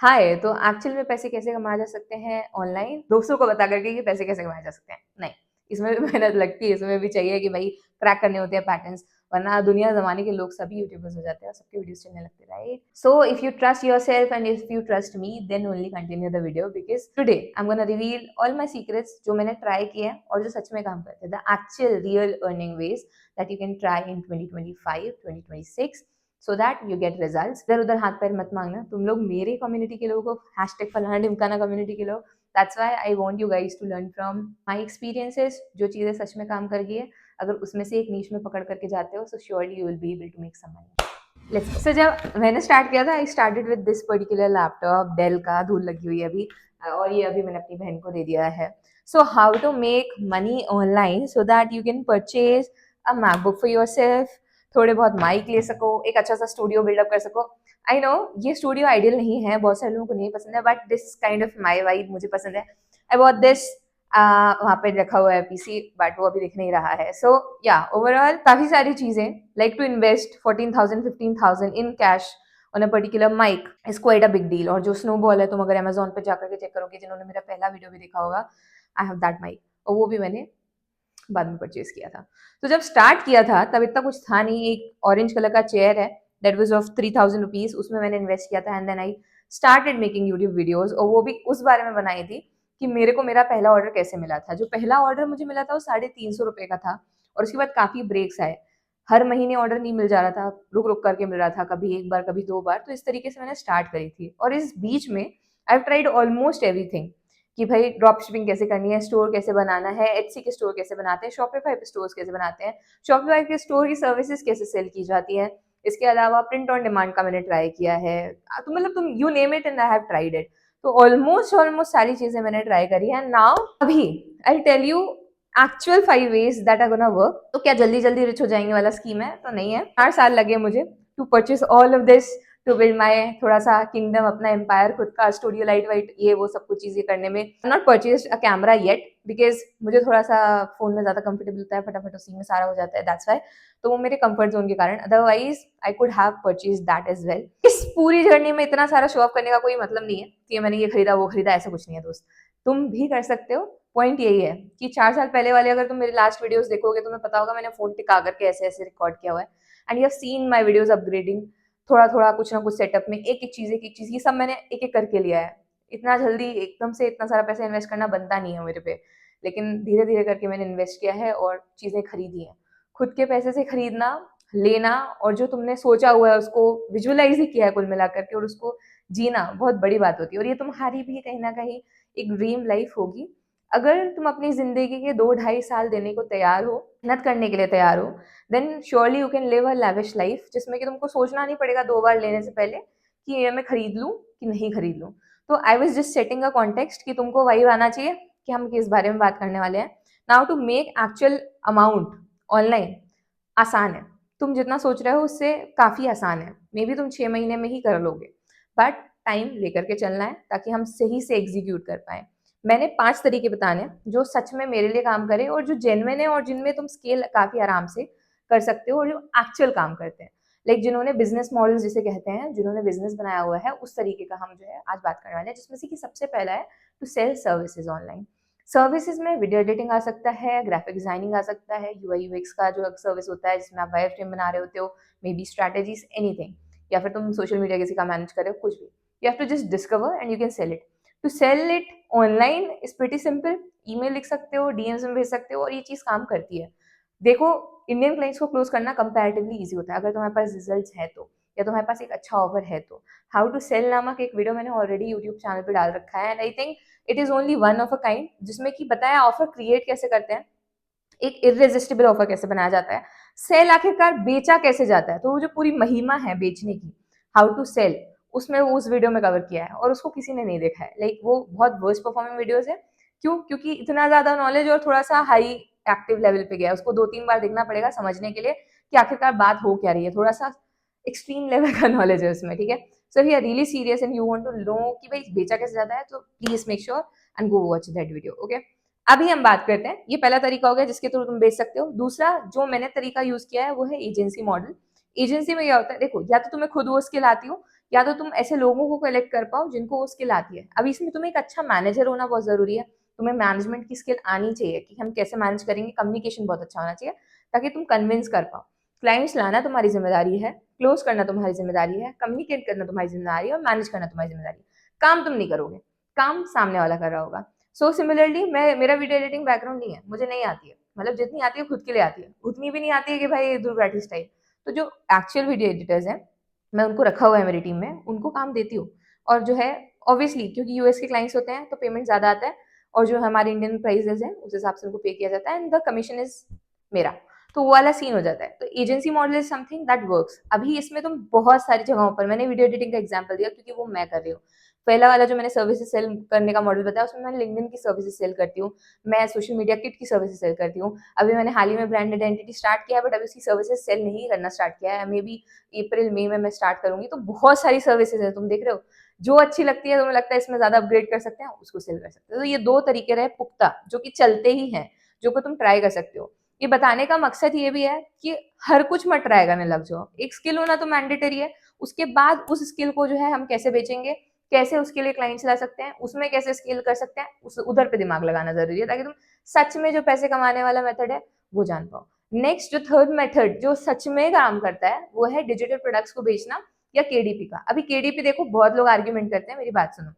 हाय, तो एक्चुअल में पैसे कैसे कमाए जा सकते हैं ऑनलाइन? दोस्तों को बता करके कि पैसे कैसे कमाए जा सकते हैं? नहीं, इसमें भी मेहनत लगती है, इसमें भी चाहिए कि भाई क्रैक करने होते हैं पैटर्न्स, वरना दुनिया ज़माने के लोग सभी यूट्यूबर्स हो जाते हैं और सबके वीडियोज़ चलने लगते हैं, right? So if you trust yourself and if you trust me, then only continue the video because today I am gonna reveal all my secrets जो मैंने ट्राई किए हैं और जो सच में काम करते हैं, the actual real earning ways that you can try in 2025, 2026 so that you get results. इधर उधर हाथ पैर मत मांगना, तुम लोग मेरे कम्युनिटी के लोगों को हैशटैग फलाना ढिमकाना कम्युनिटी के लोग, that's why I want you guys to learn from my experiences. जो चीजें सच में काम कर गई है, अगर उसमें से एक नीश में पकड़ करके जाते हो, so surely you will be able to make some money. Let's so जब मैंने स्टार्ट किया था, I started with this particular laptop, Dell का, धूल लगी हुई है अभी, और ये अभी मैंने अपनी बहन को दे दिया है। So how to make money online so that you can purchase a MacBook for yourself, थोड़े बहुत माइक ले सको, एक अच्छा सा स्टूडियो बिल्डअप कर सको। आई नो ये स्टूडियो आइडियल नहीं है, बहुत सारे लोगों को नहीं पसंद है, but this kind of my vibe मुझे पसंद है। आई बॉट दिस, वहाँ पे रखा हुआ है पीसी, बट वो अभी दिख नहीं रहा है। सो या ओवरऑल काफी सारी चीजें, like to invest 14,000 15,000 in cash on a particular mike is quite a big deal. और जो स्नोबॉल है, तुम अगर अमेजोन पे जाकर के चेक करोगे, जिन्होंने मेरा पहला वीडियो भी देखा होगा, आई हैव दैट माइक, और वो भी मैंने बाद में परचेज किया था। तो जब स्टार्ट किया था तब इतना कुछ था नहीं, एक ऑरेंज कलर का चेयर है दैट वाज ऑफ 3,000 रुपीज, उसमें मैंने इन्वेस्ट किया था and then I started making YouTube videos, और वो भी उस बारे में बनाई थी कि मेरे को मेरा पहला ऑर्डर कैसे मिला था। जो पहला ऑर्डर मुझे मिला था वो 350 रुपये का था, और उसके बाद काफी ब्रेक्स आए, हर महीने ऑर्डर नहीं मिल जा रहा था, रुक रुक करके मिल रहा था, कभी एक बार कभी दो बार, तो इस तरीके से मैंने स्टार्ट करी थी। और इस बीच में आई हैव ट्राइड ऑलमोस्ट एवरीथिंग कि भाई ड्रॉप शिपिंग कैसे करनी है, स्टोर कैसे बनाना है, एटसी के स्टोर कैसे बनाते हैं, शॉपिफाई पे स्टोर्स कैसे बनाते हैं, शॉपिफाई के स्टोर की सर्विसेज कैसे सेल की जाती है। इसके अलावा प्रिंट ऑन डिमांड का मैंने ट्राई किया है। तो मतलब तुम you name it and I have tried it. तो ऑलमोस्ट ऑलमोस्ट सारी चीजें मैंने ट्राई करी है। नाउ अभी I tell you actual 5 ways that are gonna work. तो क्या जल्दी जल्दी रिच हो जाएंगे वाला स्कीम है? तो नहीं है। 4 साल लगे मुझे to purchase all of this, to build my थोड़ा सा किंगडम, अपना एम्पायर खुद का, स्टूडियो लाइट वाइट, ये वो सब कुछ चीजें करने में। Not purchase a camera yet because मुझे थोड़ा सा फोन में ज्यादा कंफर्टेबल होता है, फटाफट उसी में सारा हो जाता है, दैट्स वाई। तो वो मेरे कंफर्ट जोन के कारण, otherwise I could have purchase that as well. इस पूरी जर्नी में इतना सारा शो ऑफ करने का कोई मतलब नहीं है कि मैंने ये खरीदा वो खरीदा, ऐसा कुछ नहीं है दोस्त। तुम भी कर सकते हो। पॉइंट यही है कि 4 साल पहले वाले अगर तुम मेरे लास्ट वीडियोस देखोगे, तुम्हें पता होगा मैंने फोन टिका करके ऐसे ऐसे रिकॉर्ड किया हुआ है, and you have seen my videos upgrading, थोड़ा थोड़ा कुछ ना कुछ सेटअप में, एक एक चीज, ये सब मैंने एक एक करके लिया है। इतना जल्दी एकदम से इतना सारा पैसा इन्वेस्ट करना बनता नहीं है मेरे पे, लेकिन धीरे धीरे करके मैंने इन्वेस्ट किया है और चीजें खरीदी हैं। खुद के पैसे से खरीदना, लेना, और जो तुमने सोचा हुआ है उसको विजुअलाइज ही किया है कुल मिलाकर के, और उसको जीना बहुत बड़ी बात होती है। और ये तुम्हारी भी कहीं ना कहीं एक ड्रीम लाइफ होगी। अगर तुम अपनी जिंदगी के 2-2.5 साल देने को तैयार हो, मेहनत करने के लिए तैयार हो, then surely you can live a lavish life, जिसमें कि तुमको सोचना नहीं पड़ेगा 2 बार लेने से पहले कि ये मैं खरीद लूँ कि नहीं खरीद लूँ। तो I was just setting a context कि तुमको वही आना चाहिए कि हम किस बारे में बात करने वाले हैं। Now to make actual amount online आसान है। तुम जितना सोच रहे हो उससे काफ़ी आसान है। मे बी तुम 6 महीने में ही कर लोगे, बट टाइम लेकर के चलना है ताकि हम सही से एग्जीक्यूट कर पाए। मैंने 5 तरीके बताने जो सच में मेरे लिए काम करे और जो जेन्युइन है और जिनमें तुम स्केल काफ़ी आराम से कर सकते हो और जो एक्चुअल काम करते हैं। लाइक जिन्होंने बिजनेस मॉडल जिसे कहते हैं, जिन्होंने बिजनेस बनाया हुआ है, उस तरीके का हम जो है आज बात करने वाले हैं, जिसमें से कि सबसे पहला है to sell services online. Services में वीडियो एडिटिंग आ सकता है, ग्राफिक डिजाइनिंग आ सकता है, यूआई यूएक्स का जो सर्विस होता है जिसमें आप वायर फ्रेम बना रहे होते हो, मे बी स्ट्रैटेजीज, एनीथिंग, या फिर तुम सोशल मीडिया किसी का मैनेज कर रहे हो, कुछ भी। You have to just discover and you can sell it. To sell it online is pretty simple. Email लिख सकते हो, डीएम्स में भेज सकते हो, और ये चीज काम करती है। देखो, इंडियन क्लाइंट्स को क्लोज करना कंपैरेटिवली इजी होता है अगर तुम्हारे पास रिजल्ट्स है तो, या तुम्हारे पास एक अच्छा ऑफर है तो। हाउ टू सेल नामक एक वीडियो मैंने ऑलरेडी यूट्यूब चैनल पे डाल रखा है, and I think it is only one of a kind, जिसमें कि बताया ऑफर क्रिएट कैसे करते हैं, एक इरेजिस्टिबल ऑफर कैसे बनाया जाता है, सेल आखिरकार बेचा कैसे जाता है। तो वो जो पूरी महिमा है बेचने की, हाउ टू सेल, उसमें वो उस वीडियो में कवर किया है, और उसको किसी ने नहीं देखा है। लाइक वो बहुत वर्स्ट परफॉर्मिंग वीडियोस है। क्यों? क्योंकि इतना ज्यादा नॉलेज और थोड़ा सा हाई एक्टिव लेवल पे गया है, उसको 2-3 बार देखना पड़ेगा समझने के लिए कि आखिरकार बात हो क्या रही है। थोड़ा सा एक्सट्रीम लेवल का नॉलेज है उसमें, ठीक है। So we are really serious and you want to know कि भाई बेचा कैसे जाता है, तो please make sure and go watch that video, okay. अभी हम बात करते हैं, ये पहला तरीका हो गया जिसके थ्रू तुम बेच सकते हो। दूसरा जो मैंने तरीका यूज किया है वो है एजेंसी मॉडल। एजेंसी में क्या होता है, देखो, या तो तुम्हें खुद वो स्किल आती हो, या तो तुम ऐसे लोगों को कलेक्ट कर पाओ जिनको वो स्किल आती है। अभी इसमें तुम्हें एक अच्छा मैनेजर होना बहुत जरूरी है, तुम्हें मैनेजमेंट की स्किल आनी चाहिए कि हम कैसे मैनेज करेंगे, कम्युनिकेशन बहुत अच्छा होना चाहिए ताकि तुम कन्विंस कर पाओ। क्लाइंट्स लाना तुम्हारी जिम्मेदारी है, क्लोज करना तुम्हारी जिम्मेदारी है, कम्युनिकेट करना तुम्हारी जिम्मेदारी है और मैनेज करना तुम्हारी जिम्मेदारी है। काम तुम नहीं करोगे, काम सामने वाला कर रहा होगा। सो सिमिलरली मेरा वीडियो एडिटिंग बैकग्राउंड नहीं है, मुझे नहीं आती है, मतलब जितनी आती है खुद के लिए आती है, उतनी भी नहीं आती है कि भाई ध्रुव राठी स्टाइल। तो जो एक्चुअल वीडियो एडिटर्स हैं, मैं उनको रखा हुआ है मेरी टीम में, उनको काम देती हूँ। और जो है ऑब्वियसली क्योंकि यूएस के क्लाइंट्स होते हैं तो पेमेंट ज्यादा आता है, और जो हमारे इंडियन प्राइसेस हैं उस हिसाब से उनको पे किया जाता है एंड द कमीशन इज मेरा। तो वो वाला सीन हो जाता है। तो agency model is something that works. अभी इसमें तुम बहुत सारी जगहों पर, मैंने वीडियो एडिटिंग का एग्जांपल दिया क्योंकि वो मैं कर रही हूँ। पहला वाला जो मैंने सर्विसेज सेल करने का मॉडल बताया उसमें मैं लिंक्डइन की सर्विसेज सेल करती हूँ, मैं सोशल मीडिया किट की सर्विसेज सेल करती हूँ। अभी मैंने हाल ही में ब्रांड आइडेंटिटी स्टार्ट किया है, बट अभी उसकी सर्विसेज सेल नहीं करना स्टार्ट किया है, मे बी अप्रैल मई में मैं स्टार्ट करूंगी। तो बहुत सारी सर्विसेज है, तुम देख रहे हो, जो अच्छी लगती है, तुम्हें लगता है इसमें ज्यादा अपग्रेड कर सकते हैं, उसको सेल कर सकते हो। तो ये दो तरीके रहे पुख्ता, जो कि चलते ही हैं, जो को तुम ट्राई कर सकते हो। ये बताने का मकसद ये भी है कि हर कुछ मत ट्राई करने लग जाओ। एक स्किल होना तो मैंडेटरी है, उसके बाद उस स्किल को जो है हम कैसे बेचेंगे, कैसे उसके लिए क्लाइंट्स ला सकते हैं, उसमें कैसे स्केल कर सकते हैं, उस उधर पे दिमाग लगाना जरूरी है ताकि तुम सच में जो पैसे कमाने वाला मेथड है वो जान पाओ। नेक्स्ट जो थर्ड मेथड जो सच में काम करता है वो है डिजिटल प्रोडक्ट्स को बेचना या केडीपी का। अभी केडीपी देखो, बहुत लोग आर्ग्यूमेंट करते हैं, मेरी बात सुनो।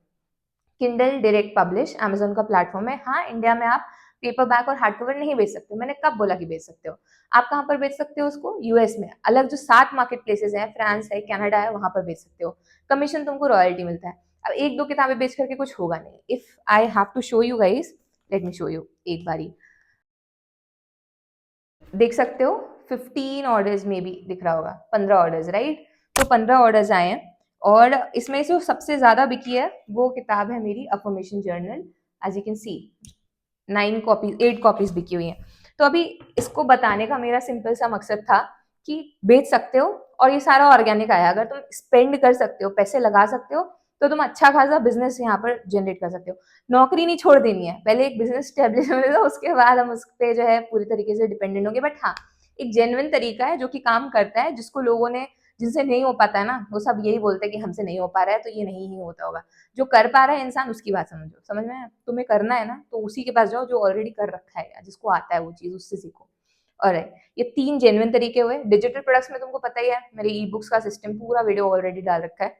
किंडल डायरेक्ट पब्लिश अमेजोन का प्लेटफॉर्म है। हाँ, इंडिया में आप पेपर बैक और हार्ड कवर नहीं बेच सकते, मैंने कब बोला कि बेच सकते हो। आप कहाँ पर बेच सकते हो उसको, यूएस में अलग जो 7 मार्केट प्लेसेस है, फ्रांस है, कनाडा है, वहां पर बेच सकते हो। कमीशन तुमको रॉयल्टी मिलता है। अब एक दो किताबें बेच करके कुछ होगा नहीं। If I have to show you guys, let me show you एक बारी, देख सकते हो 15 ऑर्डर्स में भी दिख रहा होगा, 15 ऑर्डर्स, राइट। तो 15 ऑर्डर्स आए हैं और इसमें से जो सबसे ज्यादा बिकी है वो किताब है मेरी affirmation journal. As you can see 8 copies बिकी हुई हैं। तो अभी इसको बताने का मेरा सिंपल सा मकसद था कि बेच सकते हो, और ये सारा ऑर्गेनिक आया। अगर तुम स्पेंड कर सकते हो, पैसे लगा सकते हो, तो तुम अच्छा खासा बिजनेस यहाँ पर जनरेट कर सकते हो। नौकरी नहीं छोड़ देनी है, पहले एक बिजनेस स्टेब्लिश होने दो, उसके बाद हम उस पे जो है पूरी तरीके से डिपेंडेंट होंगे। बट हाँ, एक जेन्युइन तरीका है जो कि काम करता है, जिसको लोगों ने, जिनसे नहीं हो पाता है ना, वो सब यही बोलते हैं कि हमसे नहीं हो पा रहा है, तो ये नहीं ही होता होगा। जो कर पा रहा है इंसान, उसकी बात समझो, समझ में आया? तुम्हें करना है ना, तो उसी के पास जाओ जो ऑलरेडी कर रखा है, जिसको आता है वो चीज, उससे सीखो। और ये 3 जेन्युइन तरीके हुए। डिजिटल प्रोडक्ट्स में तुमको पता ही है, मेरे ई बुक्स का सिस्टम पूरा वीडियो ऑलरेडी डाल रखा है,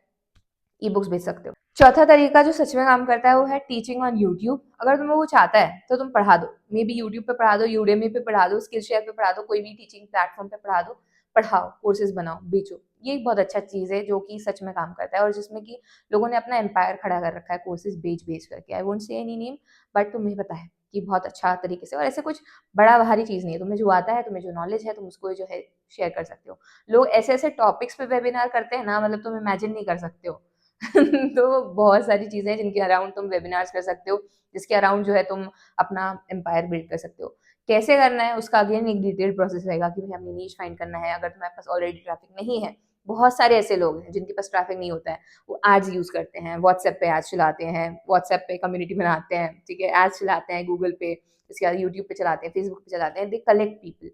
ई बुक्स बेच सकते हो। चौथा तरीका जो सच में काम करता है वो है टीचिंग ऑन यूट्यूब। अगर तुम्हें कुछ आता है तो तुम पढ़ा दो, मे बी यूट्यूब पे पढ़ा दो, यूडेमी पे पढ़ा दो, स्किल शेयर पे पढ़ा दो, कोई भी टीचिंग प्लेटफॉर्म पे पढ़ा दो, पढ़ाओ, कोर्सेज बनाओ, बेचो। ये एक बहुत अच्छा चीज है जो कि सच में काम करता है, और जिसमें कि लोगों ने अपना एम्पायर खड़ा कर रखा है कोर्सेज बेच बेच करके। I won't say any name, but तुम्हें पता है कि बहुत अच्छा तरीके से, और ऐसे कुछ बड़ा भारी चीज नहीं है। तुम्हें जो आता है, तुम्हें जो नॉलेज है, तुम उसको जो है शेयर कर सकते हो। लोग ऐसे ऐसे टॉपिक्स पे वेबिनार करते हैं ना, मतलब तुम इमेजिन नहीं कर सकते हो। तो बहुत सारी चीजें जिनके अराउंड तुम वेबिनार्स कर सकते हो, जिसके अराउंड जो है तुम अपना एम्पायर बिल्ड कर सकते हो। कैसे करना है उसका अगेन एक डिटेल्ड प्रोसेस रहेगा कि भाई हमें नीश फाइंड करना है। अगर तुम्हारे पास ऑलरेडी ट्रैफिक नहीं है, बहुत सारे ऐसे लोग हैं जिनके पास ट्रैफिक नहीं होता है, वो एड्स यूज करते हैं, व्हाट्सएप पे एड्स चलाते हैं, व्हाट्सएप पे कम्युनिटी बनाते हैं, ठीक है, एड्स चलाते हैं गूगल पे, इसके बाद यूट्यूब पे चलाते हैं, फेसबुक पे चलाते हैं, दे कलेक्ट पीपल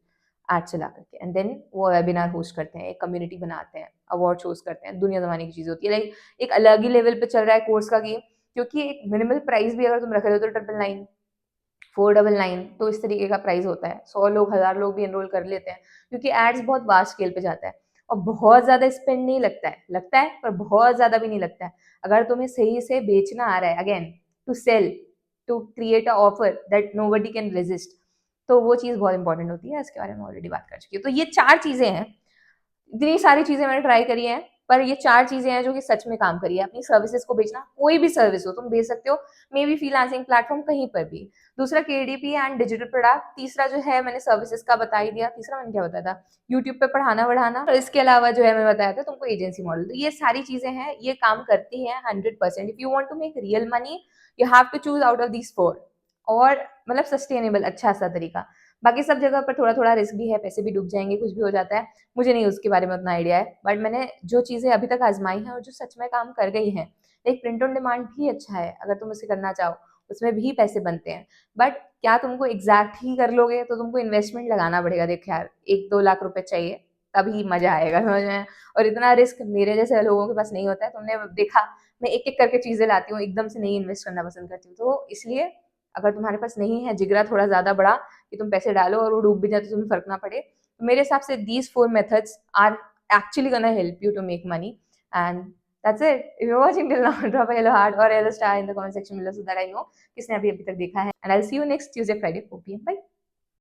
एड चला करके, एंड देन वो वेबिनार होस्ट करते हैं, एक कम्युनिटी बनाते हैं, अवार्ड होस्ट करते हैं। दुनिया जमाने की चीज होती है, लाइक एक अलग ही लेवल पे चल रहा है कोर्स का गेम। क्योंकि एक मिनिमल प्राइस भी अगर तुम रख रहे हो तो 999, 499, तो इस तरीके का प्राइस होता है। 100 लोग, 1000 लोग भी एनरोल कर लेते हैं, क्योंकि एड्स बहुत वास्ट स्केल पे जाता है और बहुत ज्यादा स्पेंड नहीं लगता है, लगता है पर बहुत ज्यादा भी नहीं लगता है। अगर तुम्हें सही से बेचना आ रहा है, again to sell, to create a offer that nobody can resist, तो वो चीज बहुत इंपॉर्टेंट होती है। इसके बारे में ऑलरेडी बात कर चुकी है। तो ये 4 चीजें हैं, इतनी सारी चीजें मैंने ट्राई करी हैं, पर ये 4 चीजें हैं जो कि सच में काम करी है। अपनी सर्विसेज को बेचना, कोई भी सर्विस हो तुम बेच सकते हो, मे बी फ्रीलांसिंग प्लेटफॉर्म कहीं पर भी। दूसरा केडीपी एंड डिजिटल प्रोडक्ट। तीसरा जो है मैंने सर्विसेज का बता ही दिया। तीसरा मैंने क्या बताया था, यूट्यूब पे पढ़ाना बढ़ाना। और इसके अलावा जो है मैं बताया था तुमको एजेंसी मॉडल। तो ये सारी चीजें हैं, ये काम करती हैं 100%। If you want to make real money, you have to choose out of these 4, और मतलब सस्टेनेबल अच्छा सा तरीका। बाकी सब जगह पर थोड़ा थोड़ा रिस्क भी है, पैसे भी डूब जाएंगे, कुछ भी हो जाता है, मुझे नहीं उसके बारे में उतना आइडिया है। बट मैंने जो चीजें अभी तक आजमाई हैं और जो सच में काम कर गई हैं, एक प्रिंट ऑन डिमांड भी अच्छा है, अगर तुम उसे करना चाहो उसमें भी पैसे बनते हैं। बट क्या तुमको एग्जैक्ट ही कर लोगे, तो तुमको इन्वेस्टमेंट लगाना पड़ेगा। देख यार, 1-2 लाख रुपए चाहिए तभी मजा आएगा, समझ में? और इतना रिस्क मेरे जैसे लोगों के पास नहीं होता है। तुमने देखा, मैं एक-एक करके चीज़ें लाती हूँ, एकदम से नहीं इन्वेस्ट करना पसंद करती हूँ। तो इसलिए अगर तुम्हारे पास नहीं है जिगरा थोड़ा ज़्यादा बड़ा कि तुम पैसे डालो और वो डूब भी जाए तो तुम्हें फ़र्क ना पड़े, तो मेरे हिसाब से these 4 methods are actually gonna help you to make money, and that's it. If you're watching till now, drop a yellow heart or a yellow star in the comment section below so that I know किसने अभी तक देखा है, and I'll see you next Tuesday, Friday, 4 PM. Bye.